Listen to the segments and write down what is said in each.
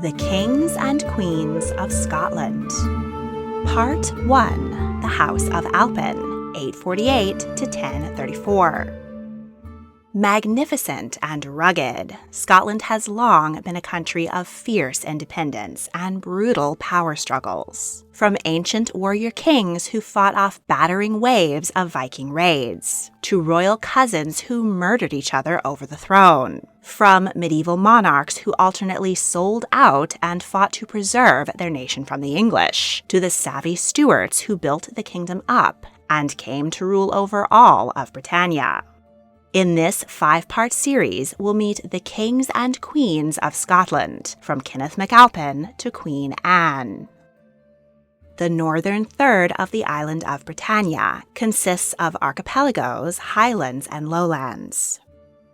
The Kings and Queens of Scotland. Part 1. The House of Alpin, 848 to 1034. Magnificent and rugged, Scotland has long been a country of fierce independence and brutal power struggles. From ancient warrior kings who fought off battering waves of Viking raids, to royal cousins who murdered each other over the throne. From medieval monarchs who alternately sold out and fought to preserve their nation from the English, to the savvy Stewarts who built the kingdom up and came to rule over all of Britannia. In this 5-part series, we'll meet the kings and queens of Scotland, from Kenneth MacAlpin to Queen Anne. The northern third of the island of Britannia consists of archipelagos, highlands, and lowlands.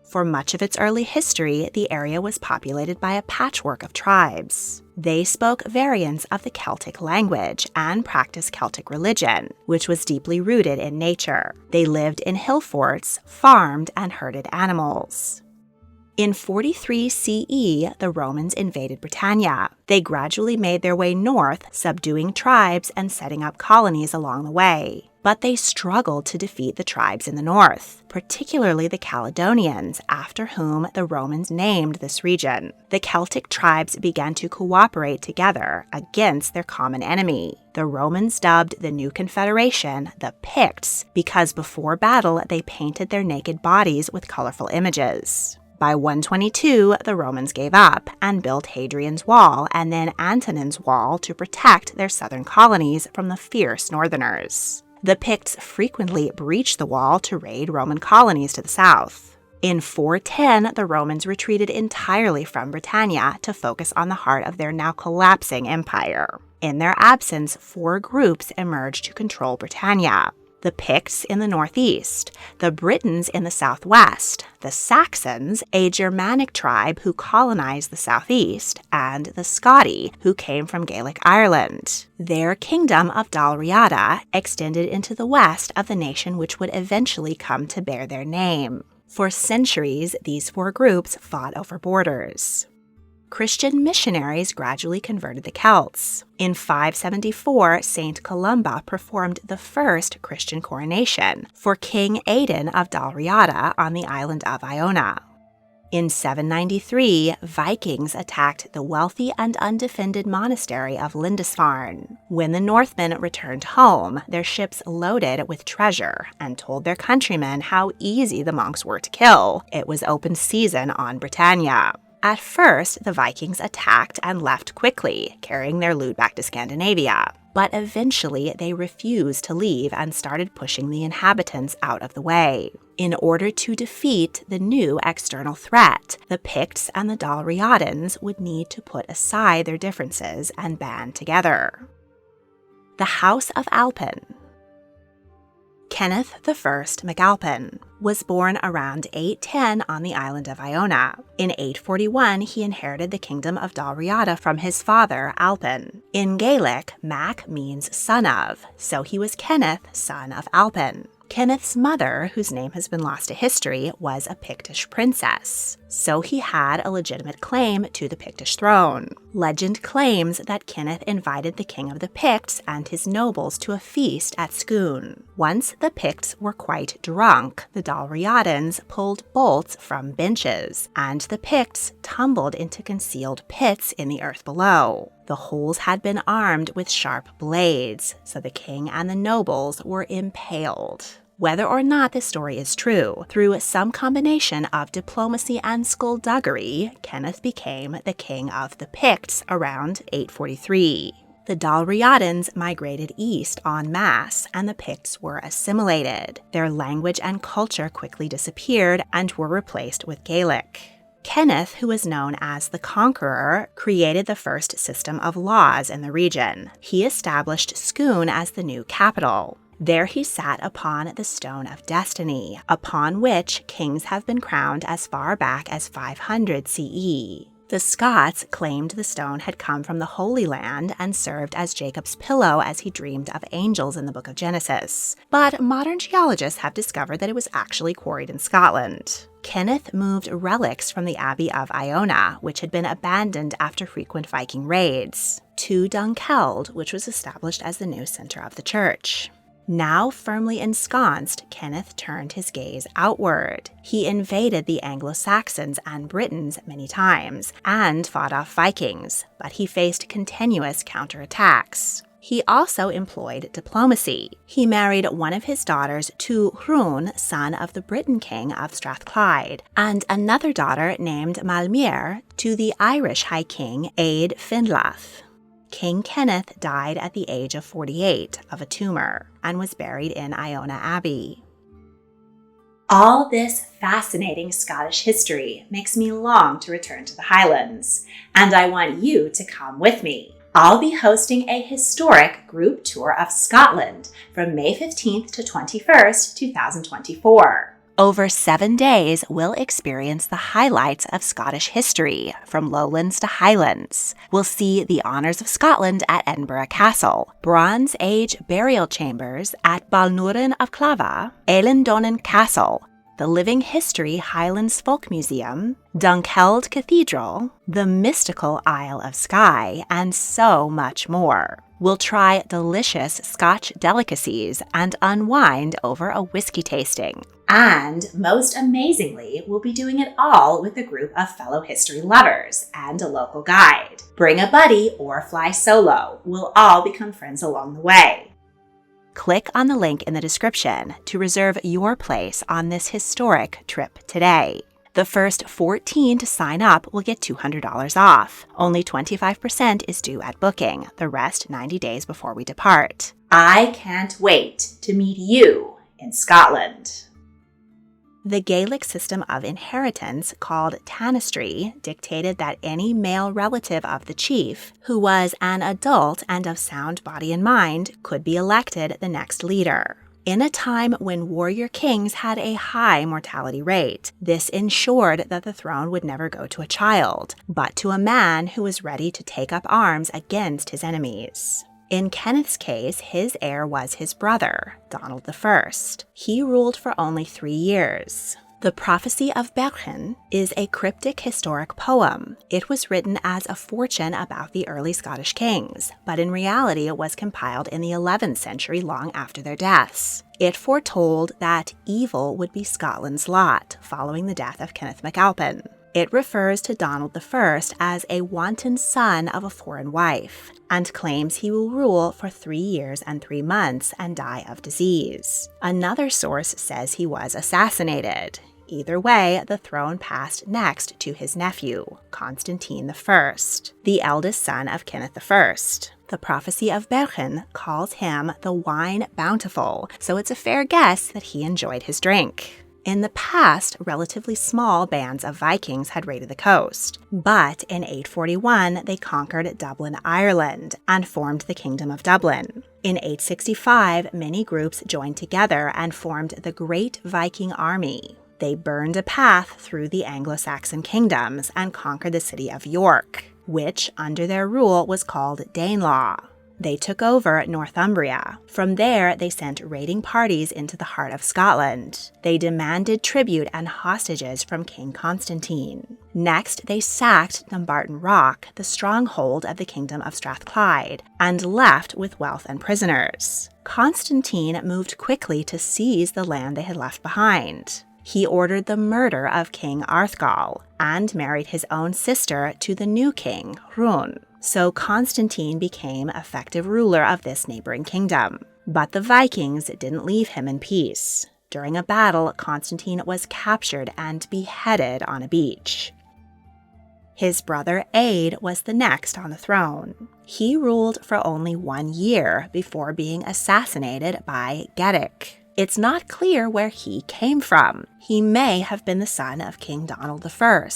For much of its early history, the area was populated by a patchwork of tribes. They spoke variants of the Celtic language and practiced Celtic religion, which was deeply rooted in nature. They lived in hill forts, farmed, and herded animals. In 43 CE, the Romans invaded Britannia. They gradually made their way north, subduing tribes and setting up colonies along the way. But they struggled to defeat the tribes in the north, particularly the Caledonians, after whom the Romans named this region. The Celtic tribes began to cooperate together against their common enemy. The Romans dubbed the new confederation the Picts because before battle they painted their naked bodies with colorful images. By 122, the Romans gave up and built Hadrian's Wall and then Antonin's Wall to protect their southern colonies from the fierce northerners. The Picts frequently breached the wall to raid Roman colonies to the south. In 410, the Romans retreated entirely from Britannia to focus on the heart of their now collapsing empire. In their absence, 4 groups emerged to control Britannia: the Picts in the northeast, the Britons in the southwest, the Saxons, a Germanic tribe who colonized the southeast, and the Scotti, who came from Gaelic Ireland. Their kingdom of Dalriada extended into the west of the nation which would eventually come to bear their name. For centuries, these 4 groups fought over borders. Christian missionaries gradually converted the Celts. In 574, Saint Columba performed the first Christian coronation for King Aidan of Dalriada on the island of Iona. In 793, Vikings attacked the wealthy and undefended monastery of Lindisfarne. When the Northmen returned home, their ships loaded with treasure and told their countrymen how easy the monks were to kill. It was open season on Britannia. At first, the Vikings attacked and left quickly, carrying their loot back to Scandinavia. But eventually, they refused to leave and started pushing the inhabitants out of the way. In order to defeat the new external threat, the Picts and the Dalriadans would need to put aside their differences and band together. The House of Alpin. Kenneth I MacAlpin was born around 810 on the island of Iona. In 841, he inherited the kingdom of Dalriada from his father, Alpin. In Gaelic, Mac means son of, so he was Kenneth, son of Alpin. Kenneth's mother, whose name has been lost to history, was a Pictish princess, so he had a legitimate claim to the Pictish throne. Legend claims that Kenneth invited the king of the Picts and his nobles to a feast at Scone. Once the Picts were quite drunk, the Dalriadans pulled bolts from benches, and the Picts tumbled into concealed pits in the earth below. The holes had been armed with sharp blades, so the king and the nobles were impaled. Whether or not this story is true, through some combination of diplomacy and skullduggery, Kenneth became the king of the Picts around 843. The Dalriadans migrated east en masse, and the Picts were assimilated. Their language and culture quickly disappeared and were replaced with Gaelic. Kenneth, who was known as the Conqueror, created the first system of laws in the region. He established Scone as the new capital. There he sat upon the Stone of Destiny, upon which kings have been crowned as far back as 500 CE. The Scots claimed the stone had come from the Holy Land and served as Jacob's pillow as he dreamed of angels in the book of Genesis. But modern geologists have discovered that it was actually quarried in Scotland. Kenneth moved relics from the Abbey of Iona, which had been abandoned after frequent Viking raids, to Dunkeld, which was established as the new center of the church. Now firmly ensconced, Kenneth turned his gaze outward. He invaded the Anglo-Saxons and Britons many times and fought off Vikings, but he faced continuous counterattacks. He also employed diplomacy. He married one of his daughters to Hrun, son of the Briton king of Strathclyde, and another daughter named Maelmhere to the Irish High King Eochaid Findlath. King Kenneth died at the age of 48 of a tumor and was buried in Iona Abbey. All this fascinating Scottish history makes me long to return to the Highlands, and I want you to come with me. I'll be hosting a historic group tour of Scotland from May 15th to 21st, 2024. Over 7 days, we'll experience the highlights of Scottish history, from lowlands to highlands. We'll see the honours of Scotland at Edinburgh Castle, Bronze Age burial chambers at Balnurin of Clava, Eilean Castle, the Living History Highlands Folk Museum, Dunkeld Cathedral, the mystical Isle of Skye, and so much more. We'll try delicious Scotch delicacies and unwind over a whiskey tasting. And most amazingly, we'll be doing it all with a group of fellow history lovers and a local guide. Bring a buddy or fly solo. We'll all become friends along the way. Click on the link in the description to reserve your place on this historic trip today. The first 14 to sign up will get $200 off. Only 25% is due at booking, the rest 90 days before we depart. I can't wait to meet you in Scotland. The Gaelic system of inheritance, called tanistry, dictated that any male relative of the chief, who was an adult and of sound body and mind, could be elected the next leader. In a time when warrior kings had a high mortality rate, this ensured that the throne would never go to a child, but to a man who was ready to take up arms against his enemies. In Kenneth's case, his heir was his brother, Donald I. He ruled for only 3 years. The Prophecy of Berchen is a cryptic historic poem. It was written as a fortune about the early Scottish kings, but in reality it was compiled in the 11th century long after their deaths. It foretold that evil would be Scotland's lot following the death of Kenneth MacAlpin. It refers to Donald I as a wanton son of a foreign wife, and claims he will rule for 3 years and 3 months and die of disease. Another source says he was assassinated. Either way, the throne passed next to his nephew, Constantine I, the eldest son of Kenneth I. The Prophecy of Berchen calls him the wine bountiful, so it's a fair guess that he enjoyed his drink. In the past, relatively small bands of Vikings had raided the coast, but in 841 they conquered Dublin, Ireland, and formed the Kingdom of Dublin. In 865, many groups joined together and formed the Great Viking Army. They burned a path through the Anglo-Saxon kingdoms and conquered the city of York, which, under their rule, was called Danelaw. They took over Northumbria. From there, they sent raiding parties into the heart of Scotland. They demanded tribute and hostages from King Constantine. Next, they sacked Dumbarton Rock, the stronghold of the Kingdom of Strathclyde, and left with wealth and prisoners. Constantine moved quickly to seize the land they had left behind. He ordered the murder of King Arthgal and married his own sister to the new king, Hrun. So Constantine became effective ruler of this neighboring kingdom. But the Vikings didn't leave him in peace. During a battle, Constantine was captured and beheaded on a beach. His brother Eochaid was the next on the throne. He ruled for only 1 year before being assassinated by Giric. It's not clear where he came from. He may have been the son of King Donald I,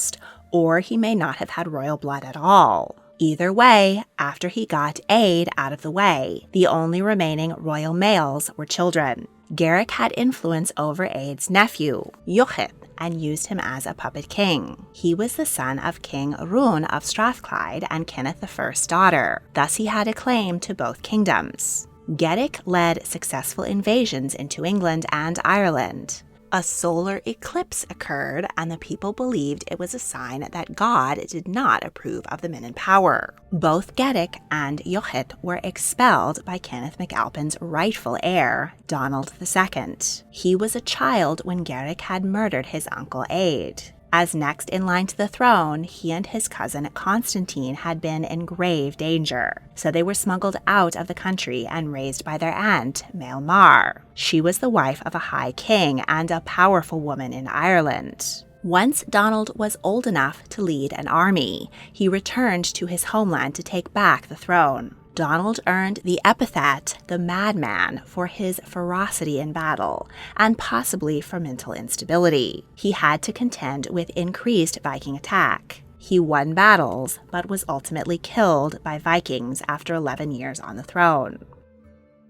or he may not have had royal blood at all. Either way, after he got Eochaid out of the way, the only remaining royal males were children. Giric had influence over Eochaid's nephew, Eochaid, and used him as a puppet king. He was the son of King Rún of Strathclyde and Kenneth I's daughter. Thus he had a claim to both kingdoms. Giric led successful invasions into England and Ireland. A solar eclipse occurred, and the people believed it was a sign that God did not approve of the men in power. Both Giric and Eochaid were expelled by Kenneth MacAlpin's rightful heir, Donald II. He was a child when Giric had murdered his uncle Eochaid. As next in line to the throne, he and his cousin Constantine had been in grave danger, so they were smuggled out of the country and raised by their aunt, Maelmar. She was the wife of a high king and a powerful woman in Ireland. Once Donald was old enough to lead an army, he returned to his homeland to take back the throne. Donald earned the epithet the Madman for his ferocity in battle, and possibly for mental instability. He had to contend with increased Viking attack. He won battles, but was ultimately killed by Vikings after 11 years on the throne.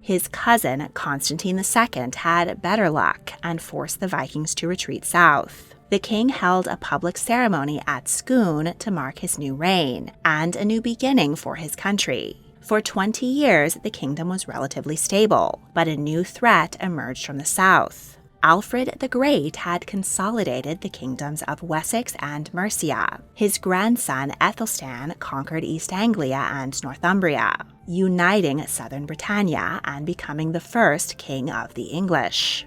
His cousin, Constantine II, had better luck and forced the Vikings to retreat south. The king held a public ceremony at Scone to mark his new reign and a new beginning for his country. For 20 years, the kingdom was relatively stable, but a new threat emerged from the south. Alfred the Great had consolidated the kingdoms of Wessex and Mercia. His grandson Aethelstan conquered East Anglia and Northumbria, uniting southern Britannia and becoming the first king of the English.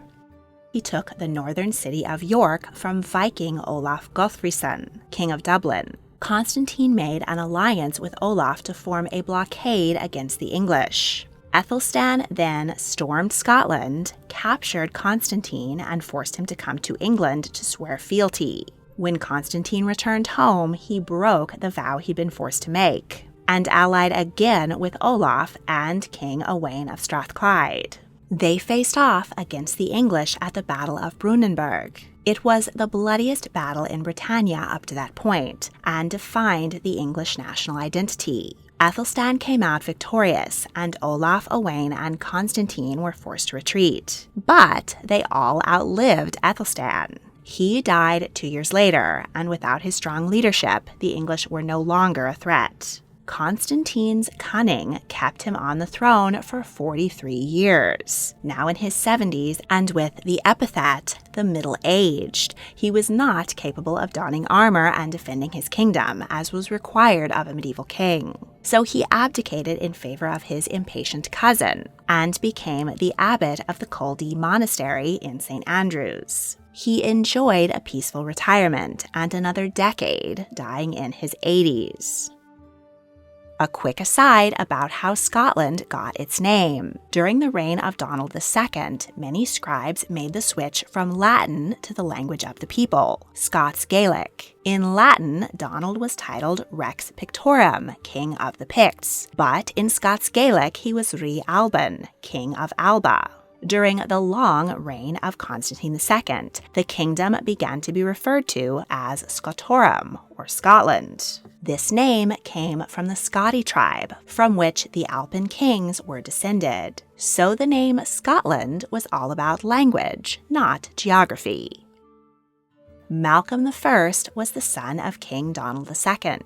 He took the northern city of York from Viking Olaf Guthfreyson, king of Dublin. Constantine made an alliance with Olaf to form a blockade against the English. Aethelstan then stormed Scotland, captured Constantine, and forced him to come to England to swear fealty. When Constantine returned home, he broke the vow he'd been forced to make, and allied again with Olaf and King Owain of Strathclyde. They faced off against the English at the Battle of Brunanburh. It was the bloodiest battle in Britannia up to that point, and defined the English national identity. Aethelstan came out victorious, and Olaf, Owain, and Constantine were forced to retreat. But they all outlived Aethelstan. He died 2 years later, and without his strong leadership, the English were no longer a threat. Constantine's cunning kept him on the throne for 43 years. Now in his 70s, and with the epithet the middle-aged, he was not capable of donning armor and defending his kingdom, as was required of a medieval king. So he abdicated in favor of his impatient cousin, and became the abbot of the Cuilén monastery in St. Andrews. He enjoyed a peaceful retirement and another decade, dying in his 80s. A quick aside about how Scotland got its name. During the reign of Donald II, many scribes made the switch from Latin to the language of the people, Scots Gaelic. In Latin, Donald was titled Rex Pictorum, King of the Picts, but in Scots Gaelic he was Rí Alban, King of Alba. During the long reign of Constantine II, the kingdom began to be referred to as Scotorum, or Scotland. This name came from the Scoti tribe, from which the Alpin kings were descended. So the name Scotland was all about language, not geography. Malcolm I was the son of King Donald II.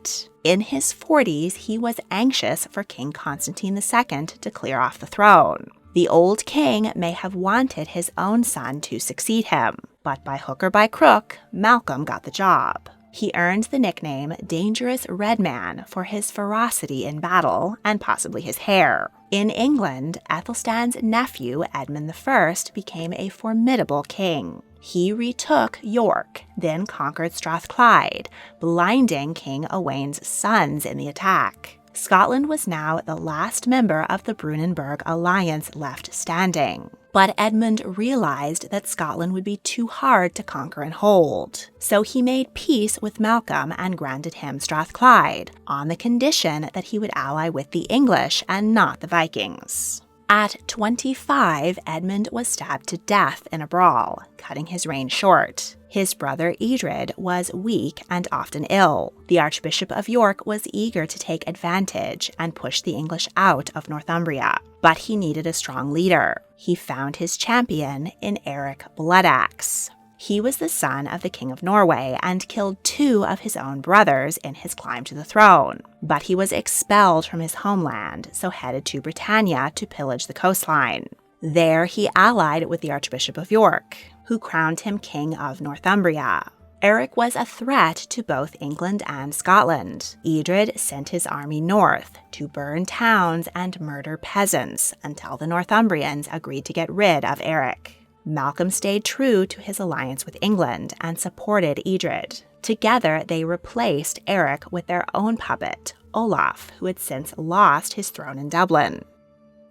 In his 40s, he was anxious for King Constantine II to clear off the throne. The old king may have wanted his own son to succeed him, but by hook or by crook, Malcolm got the job. He earned the nickname Dangerous Red Man for his ferocity in battle and possibly his hair. In England, Aethelstan's nephew, Edmund I, became a formidable king. He retook York, then conquered Strathclyde, blinding King Owain's sons in the attack. Scotland was now the last member of the Brunanburh alliance left standing. But Edmund realized that Scotland would be too hard to conquer and hold. So he made peace with Malcolm and granted him Strathclyde, on the condition that he would ally with the English and not the Vikings. At 25, Edmund was stabbed to death in a brawl, cutting his reign short. His brother Eochaid was weak and often ill. The Archbishop of York was eager to take advantage and push the English out of Northumbria, but he needed a strong leader. He found his champion in Eric Bloodaxe. He was the son of the King of Norway and killed 2 of his own brothers in his climb to the throne. But he was expelled from his homeland, so headed to Britannia to pillage the coastline. There he allied with the Archbishop of York, who crowned him King of Northumbria. Eric was a threat to both England and Scotland. Eochaid sent his army north to burn towns and murder peasants until the Northumbrians agreed to get rid of Eric. Malcolm stayed true to his alliance with England and supported Eochaid. Together, they replaced Eric with their own puppet, Olaf, who had since lost his throne in Dublin.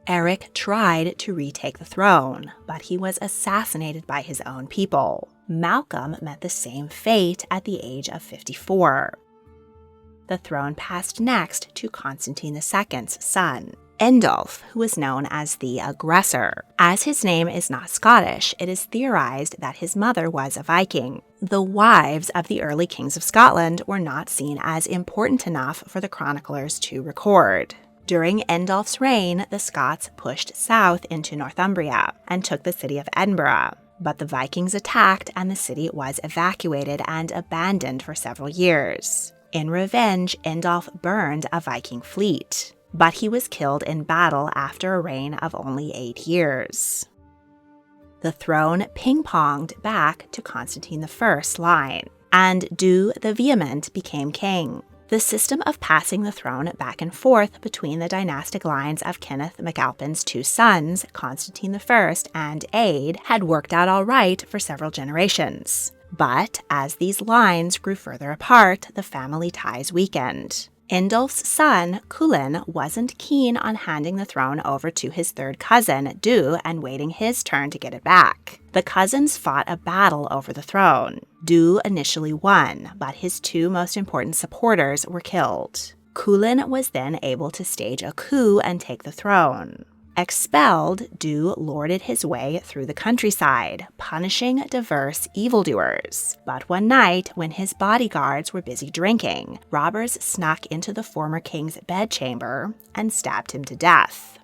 Eric tried to retake the throne, but he was assassinated by his own people. Malcolm met the same fate at the age of 54. The throne passed next to Constantine II's son, Indulf, who was known as the Aggressor. As his name is not Scottish, it is theorized that his mother was a Viking. The wives of the early kings of Scotland were not seen as important enough for the chroniclers to record. During Indulf's reign, the Scots pushed south into Northumbria and took the city of Edinburgh. But the Vikings attacked and the city was evacuated and abandoned for several years. In revenge, Indulf burned a Viking fleet, but he was killed in battle after a reign of only 8 years. The throne ping-ponged back to Constantine I's line, and Dubh the Vehement became king. The system of passing the throne back and forth between the dynastic lines of Kenneth MacAlpin's 2 sons, Constantine I and Eochaid, had worked out all right for several generations. But as these lines grew further apart, the family ties weakened. Indulf's son, Cuilén, wasn't keen on handing the throne over to his 3rd cousin, Dubh, and waiting his turn to get it back. The cousins fought a battle over the throne. Dubh initially won, but his 2 most important supporters were killed. Cuilén was then able to stage a coup and take the throne. Expelled, Dubh lorded his way through the countryside, punishing diverse evildoers. But one night, when his bodyguards were busy drinking, robbers snuck into the former king's bedchamber and stabbed him to death.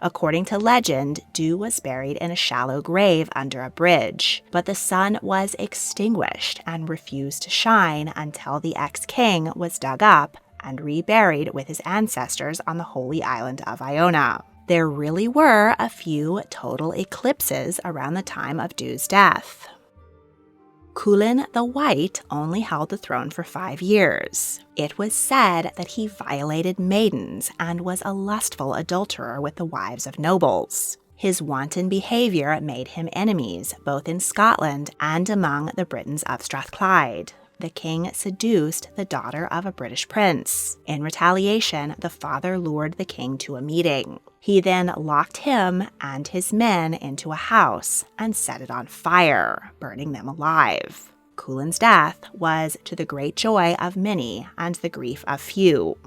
According to legend, Dubh was buried in a shallow grave under a bridge, but the sun was extinguished and refused to shine until the ex-king was dug up and reburied with his ancestors on the holy island of Iona. There really were a few total eclipses around the time of Dubh's death. Cuilén the White only held the throne for 5 years. It was said that he violated maidens and was a lustful adulterer with the wives of nobles. His wanton behavior made him enemies both in Scotland and among the Britons of Strathclyde. The king seduced the daughter of a British prince. In retaliation, the father lured the king to a meeting. He then locked him and his men into a house and set it on fire, burning them alive. Cuilén's death was to the great joy of many and the grief of few.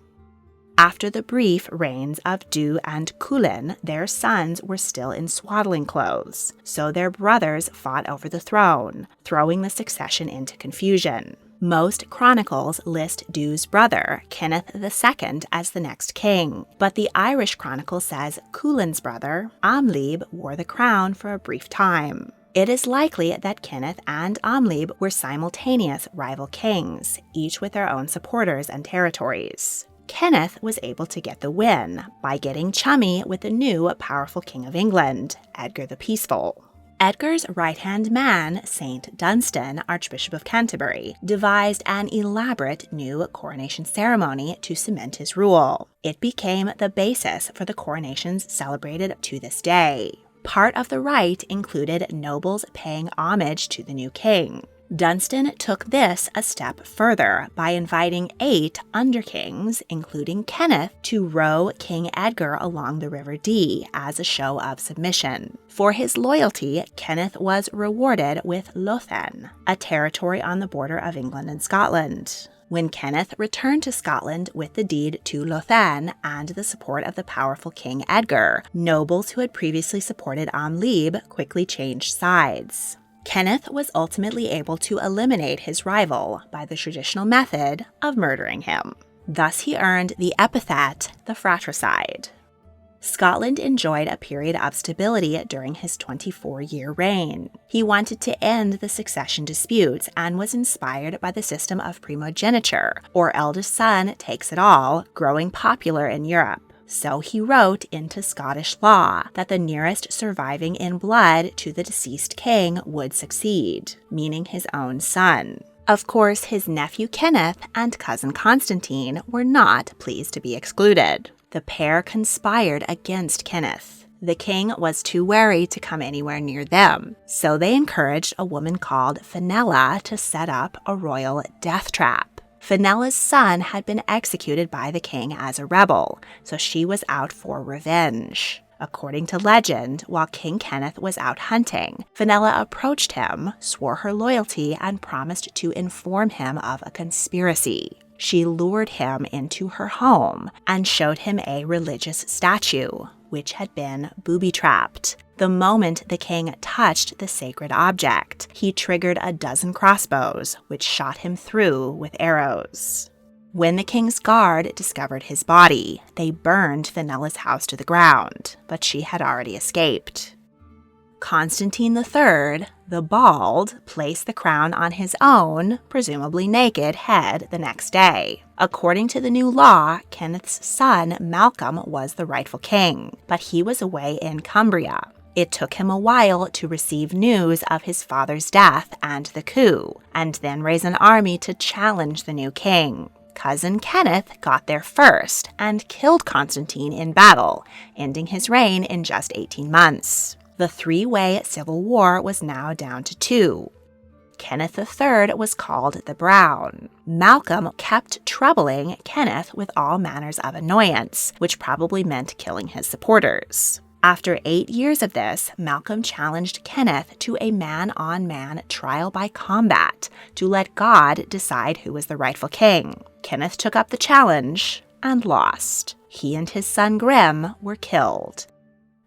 After the brief reigns of Dubh and Cuilén, their sons were still in swaddling clothes, so their brothers fought over the throne, throwing the succession into confusion. Most chronicles list Dubh's brother, Kenneth II, as the next king, but the Irish chronicle says Cuilén's brother, Amlaíb, wore the crown for a brief time. It is likely that Kenneth and Amlaíb were simultaneous rival kings, each with their own supporters and territories. Kenneth was able to get the win by getting chummy with the new powerful King of England, Edgar the Peaceful. Edgar's right-hand man, Saint Dunstan, Archbishop of Canterbury, devised an elaborate new coronation ceremony to cement his rule. It became the basis for the coronations celebrated to this day. Part of the rite included nobles paying homage to the new king. Dunstan took this a step further by inviting 8 under-kings, including Kenneth, to row King Edgar along the River Dee as a show of submission. For his loyalty, Kenneth was rewarded with Lothian, a territory on the border of England and Scotland. When Kenneth returned to Scotland with the deed to Lothian and the support of the powerful King Edgar, nobles who had previously supported Amlaíb quickly changed sides. Kenneth was ultimately able to eliminate his rival by the traditional method of murdering him. Thus he earned the epithet the Fratricide. Scotland enjoyed a period of stability during his 24-year reign. He wanted to end the succession disputes and was inspired by the system of primogeniture, or eldest son takes it all, growing popular in Europe. So he wrote into Scottish law that the nearest surviving in blood to the deceased king would succeed, meaning his own son. Of course, his nephew Kenneth and cousin Constantine were not pleased to be excluded. The pair conspired against Kenneth. The king was too wary to come anywhere near them, so they encouraged a woman called Fenella to set up a royal death trap. Fenella's son had been executed by the king as a rebel, so she was out for revenge. According to legend, while King Kenneth was out hunting, Fenella approached him, swore her loyalty, and promised to inform him of a conspiracy. She lured him into her home and showed him a religious statue, which had been booby-trapped. The moment the king touched the sacred object, he triggered a dozen crossbows, which shot him through with arrows. When the king's guard discovered his body, they burned Fenella's house to the ground, but she had already escaped. Constantine III, the Bald, placed the crown on his own, presumably naked, head the next day. According to the new law, Kenneth's son Malcolm was the rightful king, but he was away in Cumbria. It took him a while to receive news of his father's death and the coup, and then raise an army to challenge the new king. Cousin Kenneth got there first and killed Constantine in battle, ending his reign in just 18 months. The three-way civil war was now down to two. Kenneth III was called the Brown. Malcolm kept troubling Kenneth with all manners of annoyance, which probably meant killing his supporters. After 8 years of this, Malcolm challenged Kenneth to a man-on-man trial by combat to let God decide who was the rightful king. Kenneth took up the challenge and lost. He and his son Grim were killed.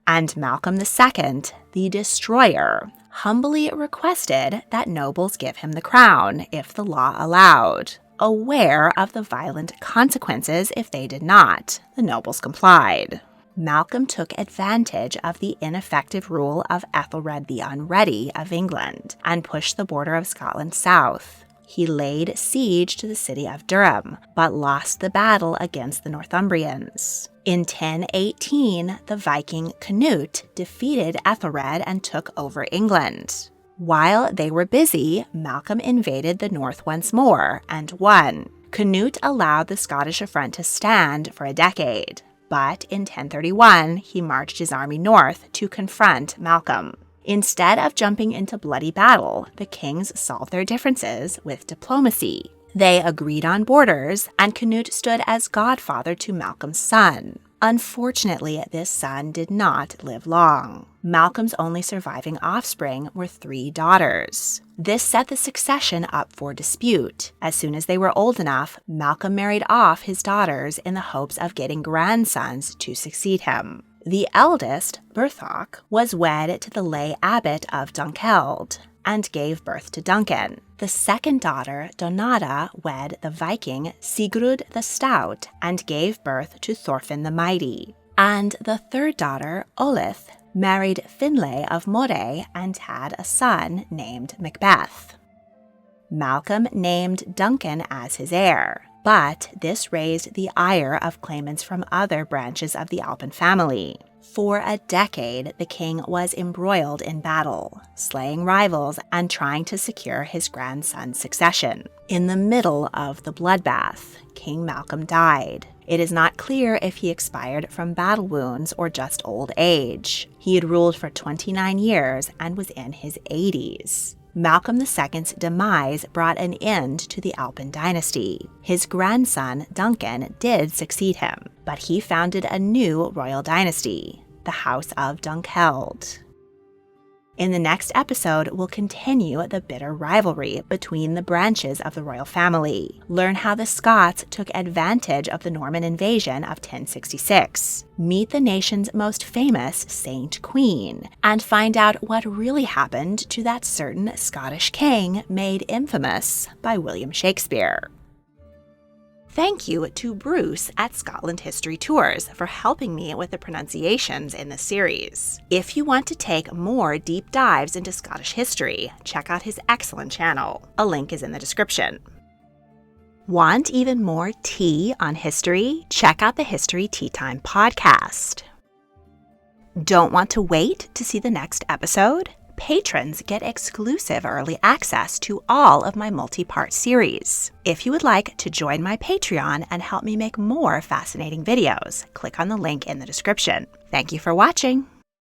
And Malcolm II, the Destroyer, humbly requested that nobles give him the crown if the law allowed. Aware of the violent consequences if they did not, the nobles complied. Malcolm took advantage of the ineffective rule of Ethelred the Unready of England and pushed the border of Scotland south. He laid siege to the city of Durham, but lost the battle against the Northumbrians. In 1018, the Viking Canute defeated Ethelred and took over England. While they were busy, Malcolm invaded the north once more and won. Canute allowed the Scottish affront to stand for a decade, but in 1031, he marched his army north to confront Malcolm. Instead of jumping into bloody battle, the kings solved their differences with diplomacy. They agreed on borders, and Canute stood as godfather to Malcolm's son. Unfortunately, this son did not live long. Malcolm's only surviving offspring were 3 daughters. This set the succession up for dispute. As soon as they were old enough, Malcolm married off his daughters in the hopes of getting grandsons to succeed him. The eldest, Berthach, was wed to the lay abbot of Dunkeld and gave birth to Duncan. The second daughter, Donata, wed the Viking Sigurd the Stout and gave birth to Thorfinn the Mighty. And the third daughter, Olith, married Finlay of Moray and had a son named Macbeth. Malcolm named Duncan as his heir, but this raised the ire of claimants from other branches of the Alpin family. For a decade, the king was embroiled in battle, slaying rivals and trying to secure his grandson's succession. In the middle of the bloodbath, King Malcolm died. It is not clear if he expired from battle wounds or just old age. He had ruled for 29 years and was in his 80s. Malcolm II's demise brought an end to the Alpin dynasty. His grandson, Duncan, did succeed him, but he founded a new royal dynasty, the House of Dunkeld. In the next episode, we'll continue the bitter rivalry between the branches of the royal family, learn how the Scots took advantage of the Norman invasion of 1066, meet the nation's most famous Saint Queen, and find out what really happened to that certain Scottish king made infamous by William Shakespeare. Thank you to Bruce at Scotland History Tours for helping me with the pronunciations in the series. If you want to take more deep dives into Scottish history, check out his excellent channel. A link is in the description. Want even more tea on history? Check out the History Tea Time podcast. Don't want to wait to see the next episode? Patrons get exclusive early access to all of my multi-part series. If you would like to join my Patreon and help me make more fascinating videos, click on the link in the description. Thank you for watching.